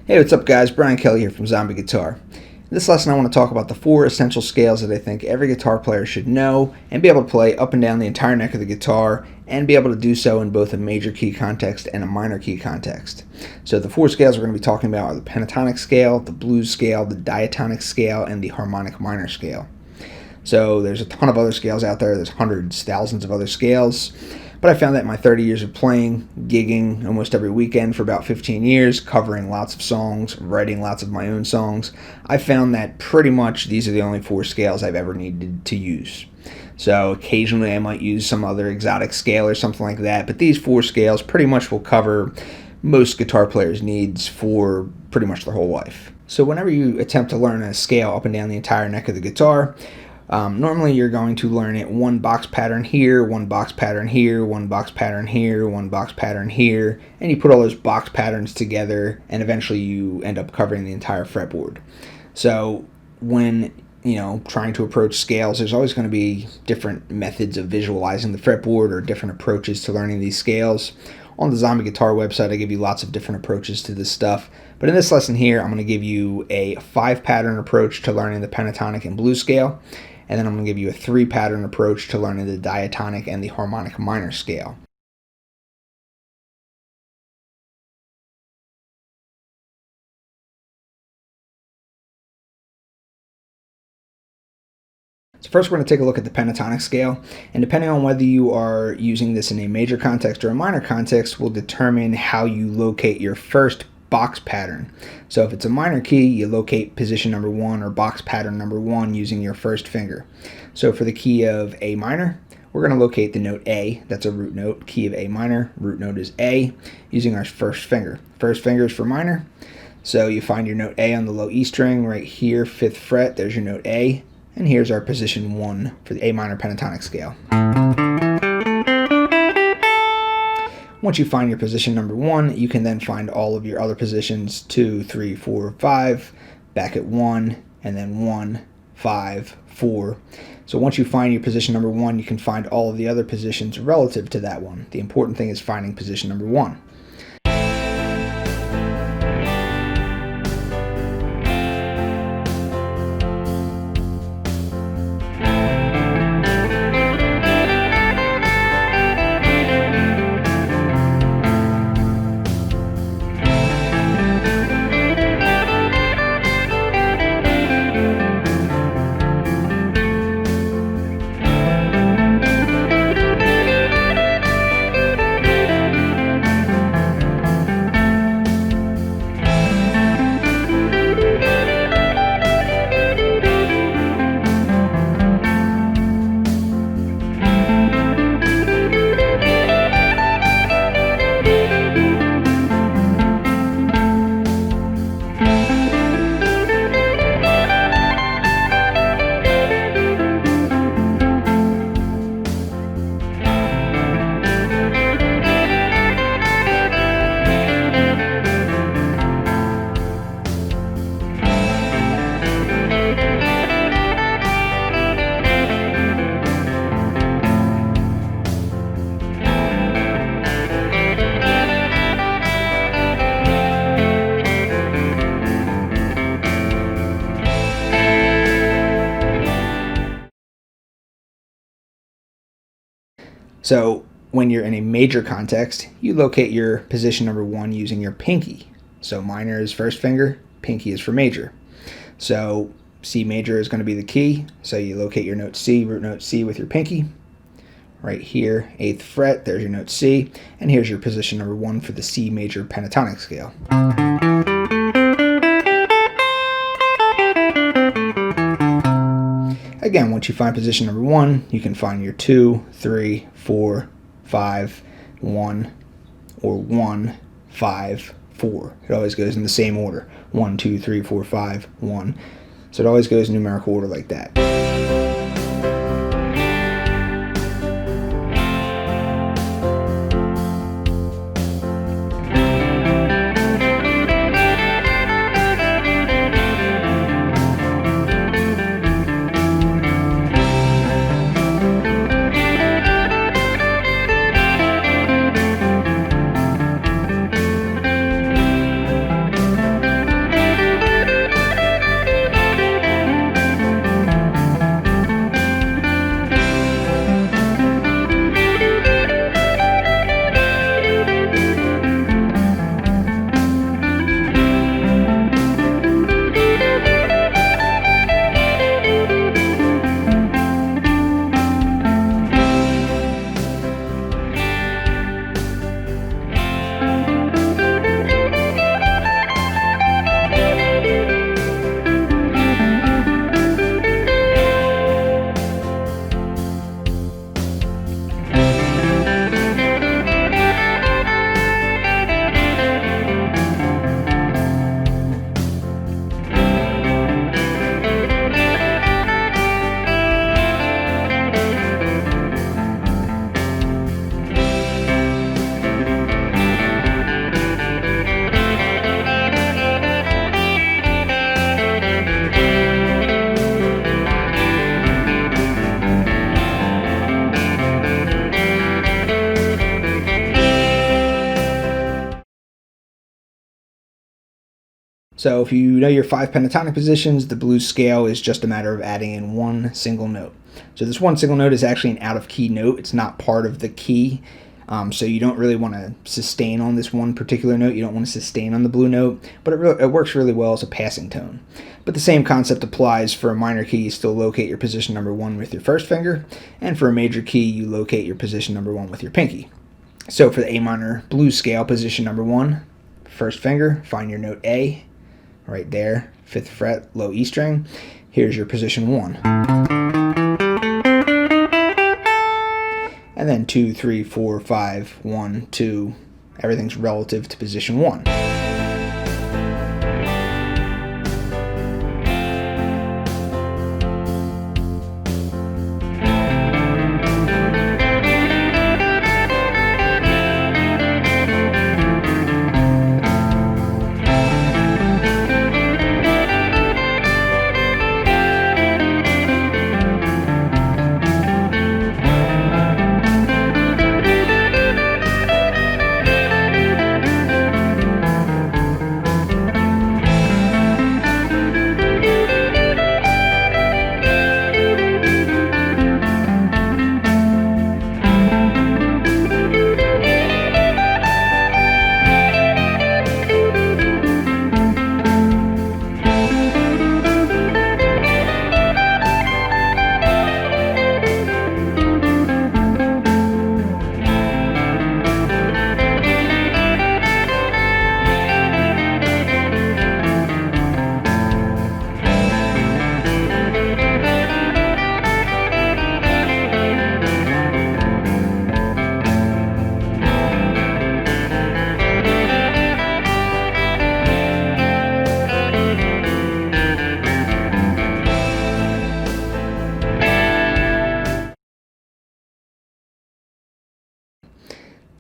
Hey, what's up guys? Brian Kelly here from Zombie Guitar. In this lesson I want to talk about the 4 essential scales that I think every guitar player should know and be able to play up and down the entire neck of the guitar and be able to do so in both a major key context and a minor key context. So the 4 scales we're going to be talking about are the pentatonic scale, the blues scale, the diatonic scale, and the harmonic minor scale. So there's a ton of other scales out there. There's hundreds, thousands of other scales. But I found that in my 30 years of playing, gigging almost every weekend for about 15 years, covering lots of songs, writing lots of my own songs, I found that pretty much these are the only 4 scales I've ever needed to use. So occasionally I might use some other exotic scale or something like that, but these 4 scales pretty much will cover most guitar players' needs for pretty much their whole life. So whenever you attempt to learn a scale up and down the entire neck of the guitar, normally you're going to learn it one box pattern here, one box pattern here, one box pattern here, one box pattern here, and you put all those box patterns together and eventually you end up covering the entire fretboard. So when trying to approach scales, there's always going to be different methods of visualizing the fretboard or different approaches to learning these scales. On the Zombie Guitar website, I give you lots of different approaches to this stuff. But in this lesson here, I'm going to give you a 5-pattern approach to learning the pentatonic and blues scale. And then I'm going to give you a 3-pattern approach to learning the diatonic and the harmonic minor scale. So first we're going to take a look at the pentatonic scale, and depending on whether you are using this in a major context or a minor context will determine how you locate your first box pattern. So if it's a minor key, you locate position number 1 or box pattern number 1 using your first finger. So for the key of A minor, we're going to locate the note A. That's a root note. Key of A minor, root note is A, using our first finger. First finger is for minor. So you find your note A on the low E string right here, 5th fret. There's your note A. And here's our position 1 for the A minor pentatonic scale. Once you find your position number 1, you can then find all of your other positions 2, 3, 4, 5, back at 1, and then 1, 5, 4. So once you find your position number 1, you can find all of the other positions relative to that one. The important thing is finding position number 1. So when you're in a major context, you locate your position number 1 using your pinky. So minor is first finger, pinky is for major. So C major is going to be the key. So you locate your note C, root note C with your pinky. Right here, 8th fret, there's your note C. And here's your position number 1 for the C major pentatonic scale. Again, once you find position number 1, you can find your 2, 3, 4, 5, 1, or 1, 5, 4. It always goes in the same order. 1, 2, 3, 4, 5, 1. So it always goes in numerical order like that. So if you know your 5 pentatonic positions, the blues scale is just a matter of adding in one single note. So this one single note is actually an out-of-key note. It's not part of the key. So you don't really want to sustain on this one particular note. You don't want to sustain on the blue note, but it works really well as a passing tone. But the same concept applies for a minor key. You still locate your position number 1 with your first finger, and for a major key, you locate your position number 1 with your pinky. So for the A minor blues scale, position number 1, first finger, find your note A, right there, 5th fret, low E string. Here's your position 1. And then 2, 3, 4, 5, 1, 2, everything's relative to position 1.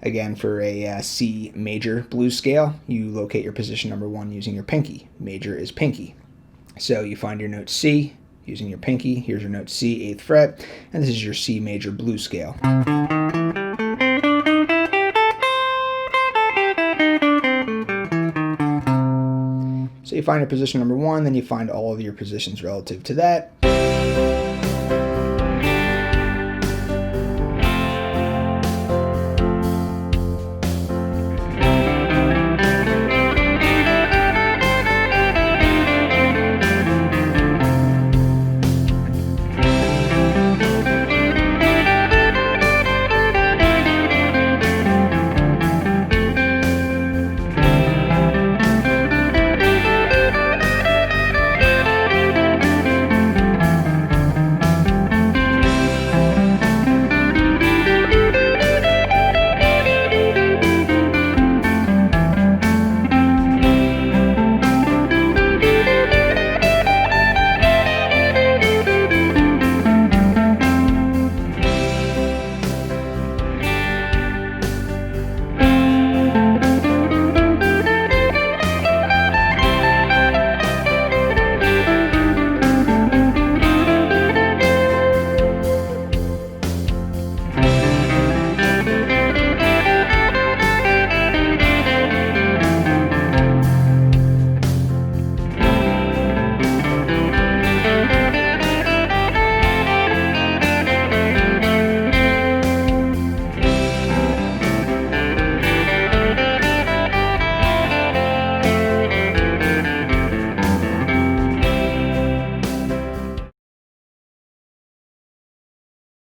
Again, for a C major blues scale, you locate your position number 1 using your pinky. Major is pinky. So you find your note C using your pinky. Here's your note C, 8th fret, and this is your C major blues scale. So you find your position number 1, then you find all of your positions relative to that.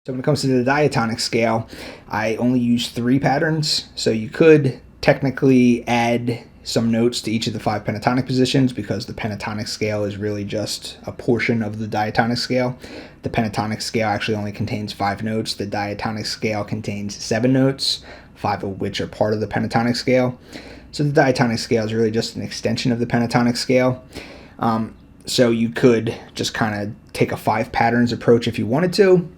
So when it comes to the diatonic scale, I only use 3 patterns. So you could technically add some notes to each of the 5 pentatonic positions because the pentatonic scale is really just a portion of the diatonic scale. The pentatonic scale actually only contains 5 notes. The diatonic scale contains 7 notes, 5 of which are part of the pentatonic scale. So the diatonic scale is really just an extension of the pentatonic scale. So you could just kind of take a 5 patterns approach if you wanted to.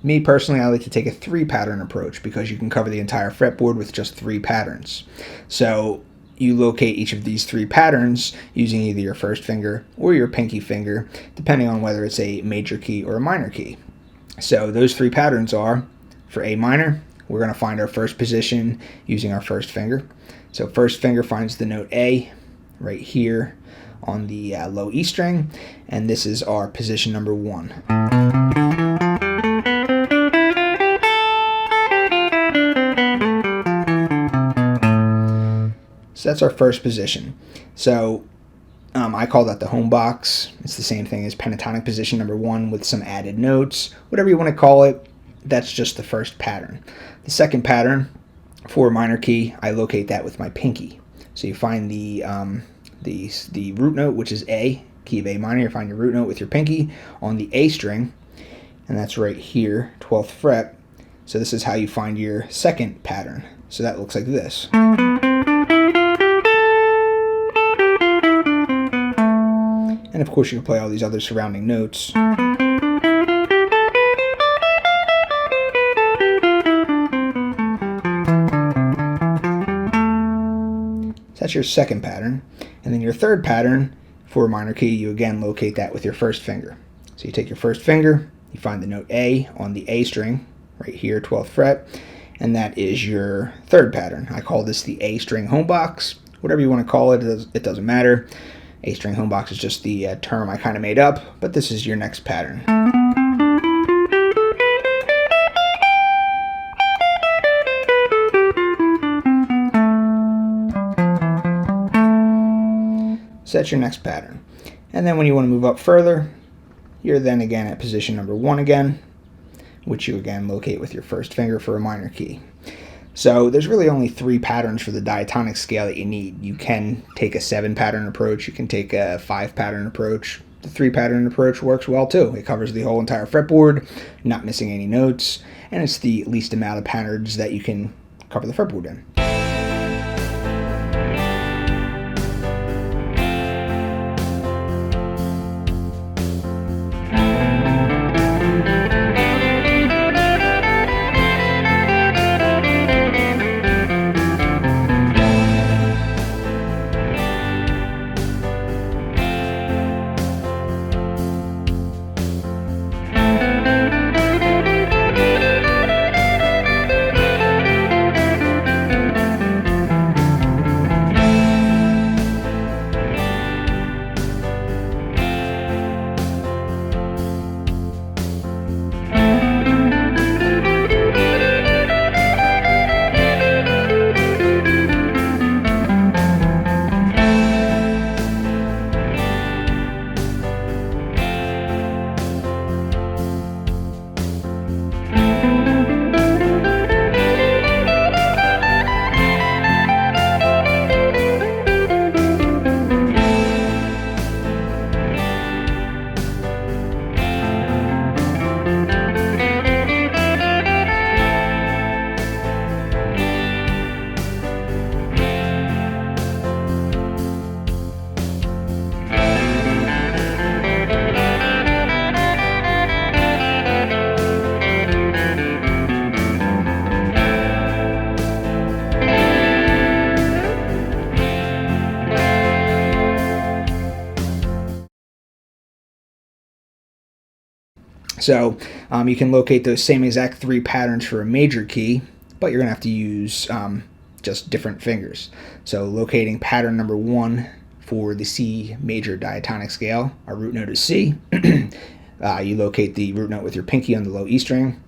Me personally, I like to take a 3 pattern approach because you can cover the entire fretboard with just 3 patterns. So you locate each of these 3 patterns using either your first finger or your pinky finger, depending on whether it's a major key or a minor key. So those 3 patterns are, for A minor, we're going to find our first position using our first finger. So first finger finds the note A right here on the low E string, and this is our position number 1. So that's our first position. So I call that the home box. It's the same thing as pentatonic position number 1 with some added notes. Whatever you want to call it, that's just the first pattern. The second pattern, for minor key, I locate that with my pinky. So you find the root note, which is A, key of A minor. You find your root note with your pinky on the A string, and that's right here, 12th fret. So this is how you find your second pattern. So that looks like this. And of course you can play all these other surrounding notes. So that's your second pattern. And then your third pattern, for a minor key, you again locate that with your first finger. So you take your first finger, you find the note A on the A string, right here, 12th fret, and that is your third pattern. I call this the A string home box. Whatever you want to call it, it doesn't matter. A string home box is just the term I kind of made up, but this is your next pattern. So that's your next pattern. And then when you want to move up further, you're then again at position number 1 again, which you again locate with your first finger for a minor key. So there's really only 3 patterns for the diatonic scale that you need. You can take a 7 pattern approach, you can take a 5 pattern approach. The 3 pattern approach works well too. It covers the whole entire fretboard, not missing any notes, and it's the least amount of patterns that you can cover the fretboard in. So you can locate those same exact 3 patterns for a major key, but you're going to have to use just different fingers. So locating pattern number 1 for the C major diatonic scale, our root note is C. You locate the root note with your pinky on the low E string.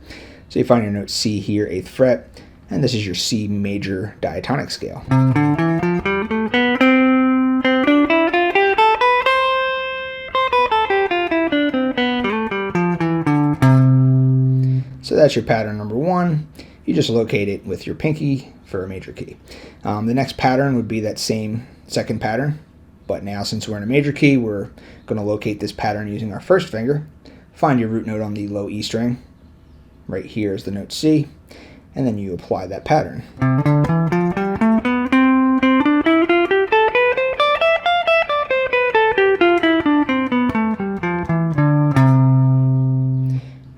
So you find your note C here, 8th fret, and this is your C major diatonic scale. So that's your pattern number 1. You just locate it with your pinky for a major key. The next pattern would be that same second pattern, but now since we're in a major key, we're going to locate this pattern using our first finger. Find your root note on the low E string. Right here is the note C, and then you apply that pattern.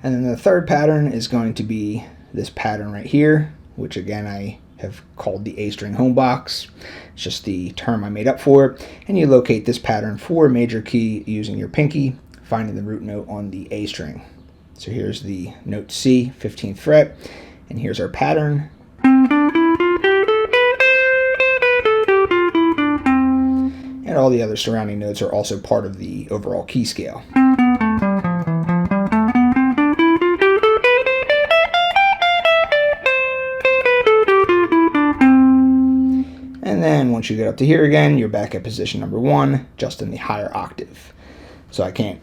And then the third pattern is going to be this pattern right here, which again I have called the A string home box. It's just the term I made up for it. And you locate this pattern for a major key using your pinky, finding the root note on the A string. So here's the note C, 15th fret, and here's our pattern. And and all the other surrounding notes are also part of the overall key scale. And then once you get up to here again, you're back at position number 1, just in the higher octave. So I can't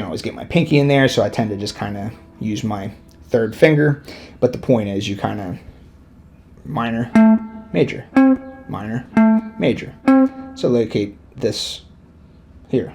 always get my pinky in there, so I tend to just kind of use my third finger. But the point is, you kind of minor, major, minor, major. So locate this here.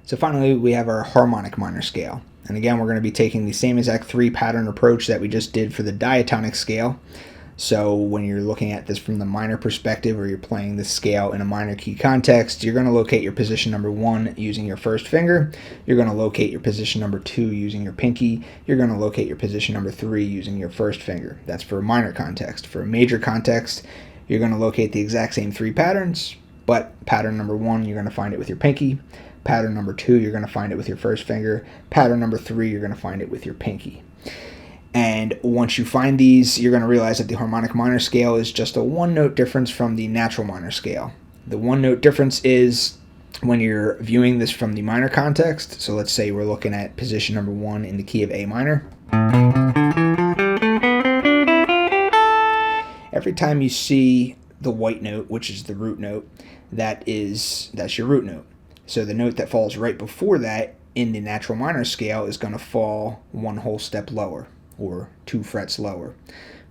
So finally, we have our harmonic minor scale. And again, we're going to be taking the same exact 3-pattern approach that we just did for the diatonic scale. So when you're looking at this from the minor perspective, or you're playing this scale in a minor key context, you're going to locate your position number 1 using your first finger. You're going to locate your position number 2 using your pinky. You're going to locate your position number 3 using your first finger. That's for a minor context. For a major context, you're going to locate the exact same 3 patterns, but pattern number 1, you're going to find it with your pinky. Pattern number 2, you're going to find it with your first finger. Pattern number 3, you're going to find it with your pinky. And once you find these, you're going to realize that the harmonic minor scale is just a 1-note difference from the natural minor scale. The 1-note difference is when you're viewing this from the minor context. So let's say we're looking at position number 1 in the key of A minor. Every time you see the white note, which is the root note, that's your root note. So the note that falls right before that in the natural minor scale is going to fall 1 whole step lower, or 2 frets lower.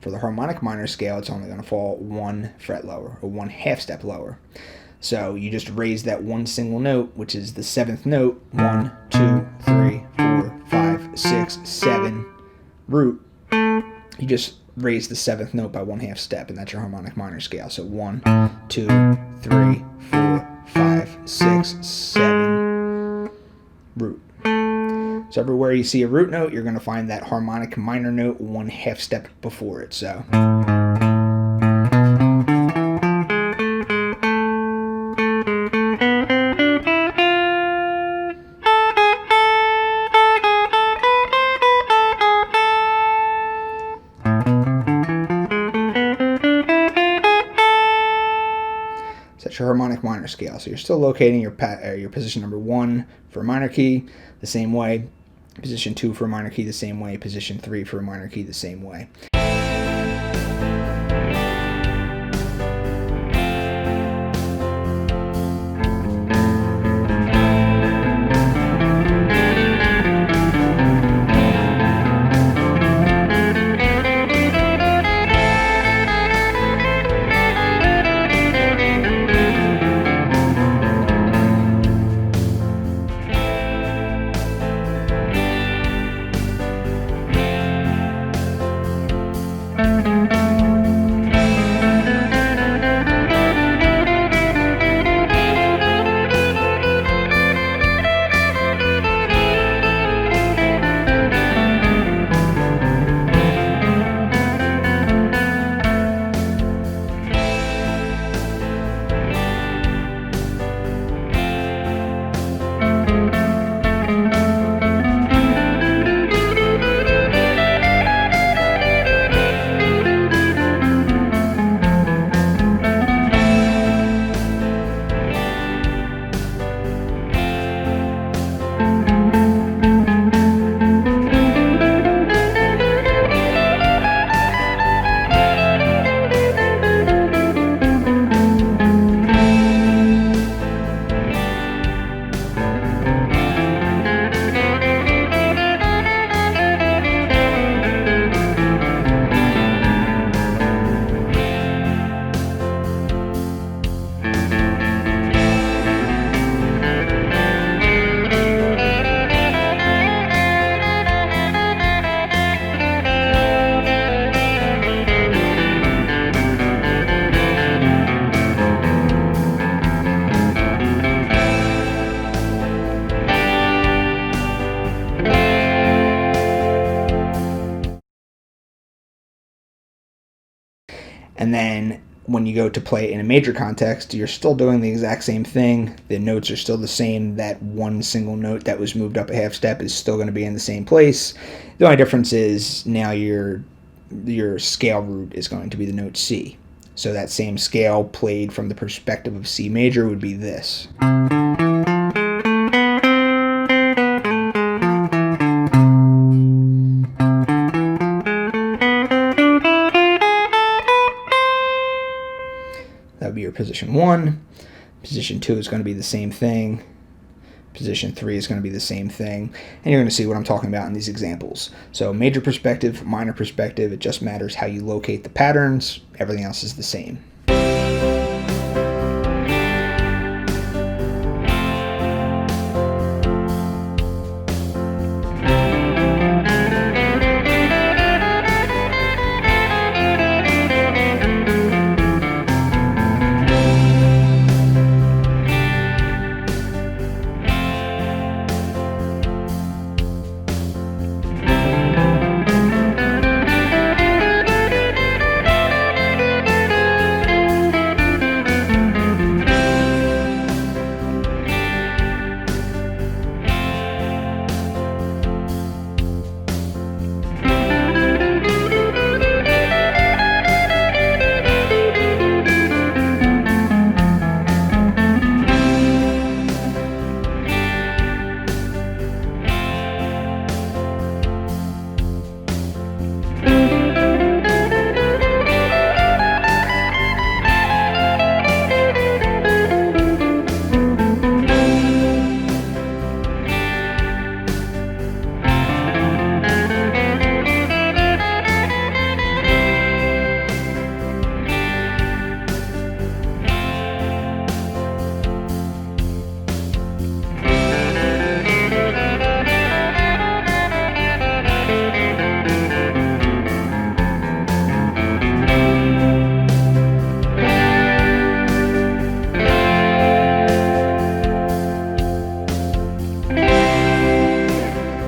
For the harmonic minor scale, it's only going to fall 1 fret lower, or 1/2 step lower. So you just raise that one single note, which is the 7th note, 1, 2, 3, 4, 5, 6, 7, root. You just raise the 7th note by 1/2 step, and that's your harmonic minor scale. So 1, 2, 3, 4, 5, 6, 7, root. So everywhere you see a root note, you're going to find that harmonic minor note 1/2 step before it. So that's your harmonic minor scale. So you're still locating your position number 1 for a minor key the same way, position 2 for a minor key the same way, position 3 for a minor key the same way. And then when you go to play in a major context, you're still doing the exact same thing. The notes are still the same. That one single note that was moved up a half step is still going to be in the same place. The only difference is now your scale root is going to be the note C. So that same scale played from the perspective of C major would be this. That would be your position 1. Position 2 is going to be the same thing. Position 3 is going to be the same thing. And you're going to see what I'm talking about in these examples. So major perspective, minor perspective, it just matters how you locate the patterns. Everything else is the same.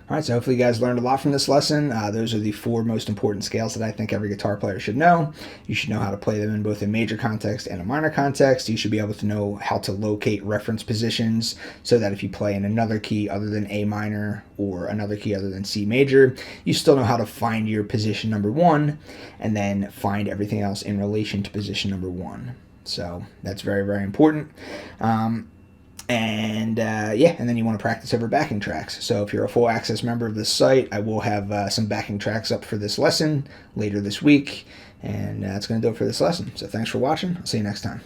Alright, so hopefully you guys learned a lot from this lesson. Those are the 4 most important scales that I think every guitar player should know. You should know how to play them in both a major context and a minor context. You should be able to know how to locate reference positions so that if you play in another key other than A minor or another key other than C major, you still know how to find your position number 1 and then find everything else in relation to position number 1. So that's very, very important. And then you want to practice over backing tracks. So if you're a full access member of this site, I will have some backing tracks up for this lesson later this week. And that's going to do it for this lesson. So thanks for watching. I'll see you next time.